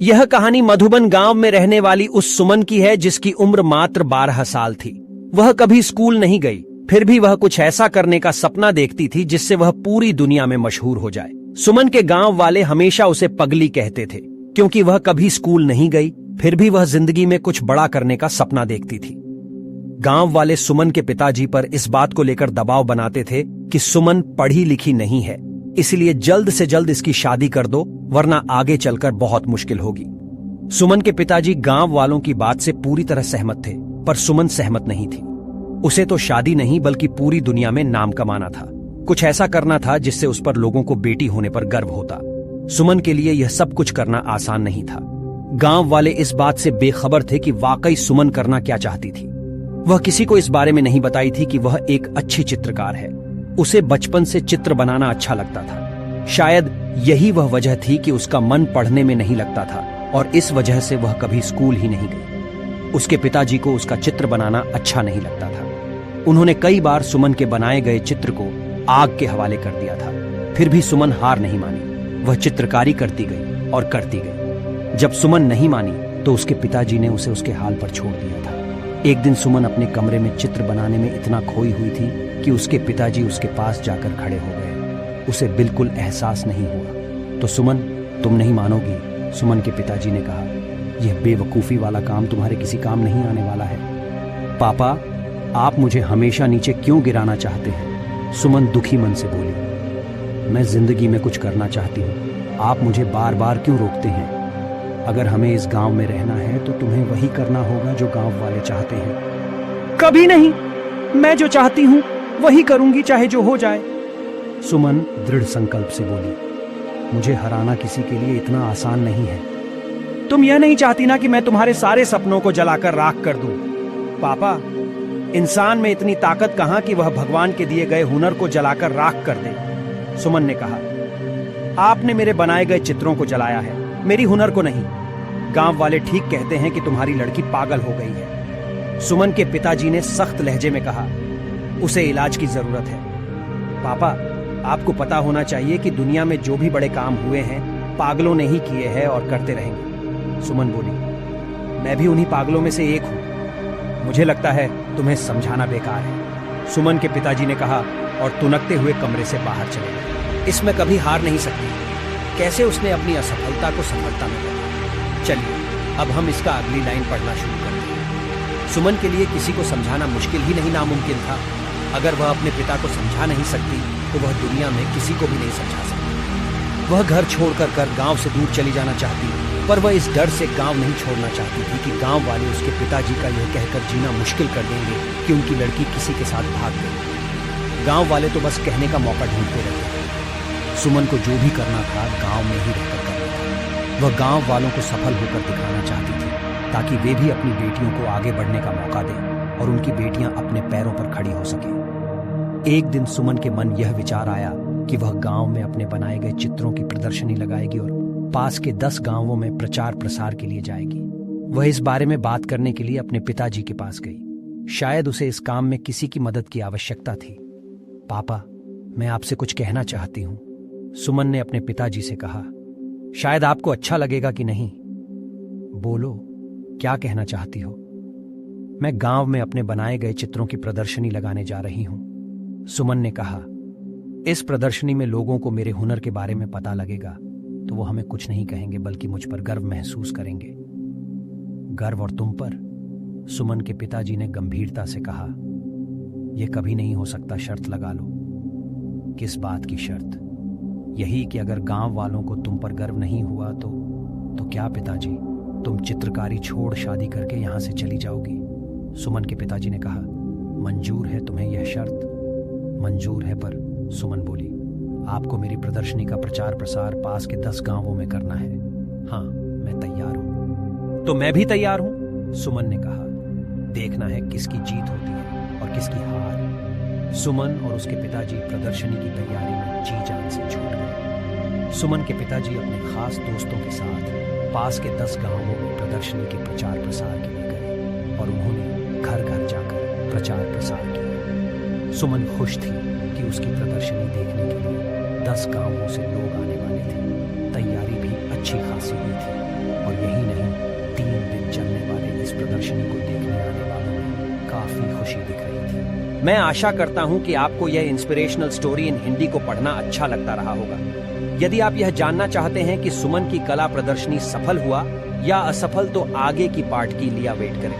यह कहानी मधुबन गांव में रहने वाली उस सुमन की है जिसकी उम्र मात्र 12 साल थी। वह कभी स्कूल नहीं गई, फिर भी वह कुछ ऐसा करने का सपना देखती थी जिससे वह पूरी दुनिया में मशहूर हो जाए। सुमन के गांव वाले हमेशा उसे पगली कहते थे, क्योंकि वह कभी स्कूल नहीं गई, फिर भी वह जिंदगी में कुछ बड़ा करने का सपना देखती थी। गांव वाले सुमन के पिताजी पर इस बात को लेकर दबाव बनाते थे कि सुमन पढ़ी लिखी नहीं है, इसलिए जल्द से जल्द इसकी शादी कर दो, वरना आगे चलकर बहुत मुश्किल होगी। सुमन के पिताजी गांव वालों की बात से पूरी तरह सहमत थे, पर सुमन सहमत नहीं थी। उसे तो शादी नहीं बल्कि पूरी दुनिया में नाम कमाना था। कुछ ऐसा करना था जिससे उस पर लोगों को बेटी होने पर गर्व होता। सुमन के लिए यह सब कुछ करना आसान नहीं था। गांव वाले इस बात से बेखबर थे कि वाकई सुमन करना क्या चाहती थी। वह किसी को इस बारे में नहीं बताई थी कि वह एक अच्छी चित्रकार है। उसे बचपन से चित्र बनाना अच्छा लगता था। शायद यही वह वजह थी कि उसका मन पढ़ने में नहीं लगता था और इस वजह से वह कभी स्कूल ही नहीं गई। उसके पिताजी को उसका चित्र बनाना अच्छा नहीं लगता था। उन्होंने कई बार सुमन के बनाए गए चित्र को आग के हवाले कर दिया था, फिर भी सुमन हार नहीं मानी। वह चित्रकारी करती गई और करती गई। जब सुमन नहीं मानी तो उसके पिताजी ने उसे उसके हाल पर छोड़ दिया था। एक दिन सुमन अपने कमरे में चित्र बनाने में इतना खोई हुई थी कि उसके पिताजी उसके पास जाकर खड़े हो गए। उसे बिल्कुल एहसास नहीं हुआ। तो सुमन, तुम नहीं मानोगी, सुमन के पिताजी ने कहा, यह बेवकूफी वाला काम तुम्हारे किसी काम नहीं आने वाला है। पापा, आप मुझे हमेशा नीचे क्यों गिराना चाहते हैं? सुमन दुखी मन से बोली, मैं जिंदगी में कुछ करना चाहती हूँ, आप मुझे बार बार क्यों रोकते हैं? अगर हमें इस गांव में रहना है तो तुम्हें वही करना होगा जो गांव वाले चाहते हैं। कभी नहीं, मैं जो चाहती हूँ वही करूंगी, चाहे जो हो जाए, सुमन दृढ़ संकल्प से बोली। मुझे हराना किसी के लिए इतना आसान नहीं है। तुम यह नहीं चाहती ना कि मैं तुम्हारे सारे सपनों को जलाकर राख कर दूं? पापा, इंसान में इतनी ताकत कहां कि वह भगवान के दिए गए हुनर को जलाकर राख कर दे। सुमन ने कहा, आपने मेरे बनाए गए चित्रों को जलाया है, मेरी हुनर को नहीं। गांव वाले ठीक कहते हैं कि तुम्हारी लड़की पागल हो गई है। सुमन के पिताजी ने सख्त लहजे में कहा, उसे इलाज की जरूरत है। पापा, आपको पता होना चाहिए कि दुनिया में जो भी बड़े काम हुए हैं पागलों ने ही किए हैं और करते रहेंगे। सुमन बोली, मैं भी उन्हीं पागलों में से एक हूं। मुझे लगता है तुम्हें समझाना बेकार है, सुमन के पिताजी ने कहा और तुनकते हुए कमरे से बाहर चले गए। इसमें कभी हार नहीं सकती। कैसे उसने अपनी असफलता को सफलता में बदला। चलिए अब हम इसका अगली लाइन पढ़ना शुरू करते हैं। सुमन के लिए किसी को समझाना मुश्किल ही नहीं नामुमकिन था। अगर वह अपने पिता को समझा नहीं सकती तो वह दुनिया में किसी को भी नहीं समझा सकती। वह घर छोड़कर गांव से दूर चली जाना चाहती, पर वह इस डर से गांव नहीं छोड़ना चाहती थी कि गांव वाले उसके पिताजी का यह कहकर जीना मुश्किल कर देंगे कि उनकी लड़की किसी के साथ भाग गई। गांव वाले तो बस कहने का मौका ढूंढते रहते। सुमन को जो भी करना था गांव में ही रहकर करना था। वह गांव वालों को सफल होकर दिखाना चाहती थी, ताकि वे भी अपनी बेटियों को आगे बढ़ने का मौका दें और उनकी बेटियां अपने पैरों पर खड़ी हो सके। एक दिन सुमन के मन यह विचार आया कि वह गांव में अपने बनाए गए चित्रों की प्रदर्शनी लगाएगी और पास के 10 गांवों में प्रचार प्रसार के लिए जाएगी। वह इस बारे में बात करने के लिए अपने पिताजी के पास गई। शायद उसे इस काम में किसी की मदद की आवश्यकता थी। पापा, मैं आपसे कुछ कहना चाहती हूँ, सुमन ने अपने पिताजी से कहा। शायद आपको अच्छा लगेगा कि नहीं। बोलो, क्या कहना चाहती हो? मैं गांव में अपने बनाए गए चित्रों की प्रदर्शनी लगाने जा रही हूं, सुमन ने कहा। इस प्रदर्शनी में लोगों को मेरे हुनर के बारे में पता लगेगा तो वो हमें कुछ नहीं कहेंगे बल्कि मुझ पर गर्व महसूस करेंगे। गर्व और तुम पर? सुमन के पिताजी ने गंभीरता से कहा। यह कभी नहीं हो सकता, शर्त लगा लो। किस बात की शर्त? यही कि अगर गांव वालों को तुम पर गर्व नहीं हुआ तो क्या पिताजी, तुम चित्रकारी छोड़ शादी करके यहां से चली जाओगी? सुमन के पिताजी ने कहा। मंजूर है तुम्हें यह शर्त? मंजूर है, पर सुमन बोली, आपको मेरी प्रदर्शनी का प्रचार प्रसार पास के 10 गांवों में करना है। हाँ, मैं तैयार हूं। तो मैं भी तैयार हूं, सुमन ने कहा। देखना है किसकी जीत होती है और किसकी हार। सुमन और उसके पिताजी प्रदर्शनी की तैयारी में जी जान से जुट गए। सुमन के पिताजी अपने खास दोस्तों के साथ पास के 10 गांवों में प्रदर्शनी के प्रचार प्रसार के लिए गए और उन्होंने घर घर जाकर प्रचार प्रसार किया। सुमन खुश थी कि उसकी प्रदर्शनी देखने के लिए 10 गांवों से लोग आने वाले अच्छी खासी हुई थी। और यही नहीं, 3 दिन चलने वाले इस प्रदर्शनी को देखने आने वालों में काफी खुशी दिख रही थी। मैं आशा करता हूं कि आपको यह इंस्पिरेशनल स्टोरी इन हिंदी को पढ़ना अच्छा लगता रहा होगा। यदि आप यह जानना चाहते हैं कि सुमन की कला प्रदर्शनी सफल हुआ या असफल, तो आगे की पार्ट के लिए वेट करें।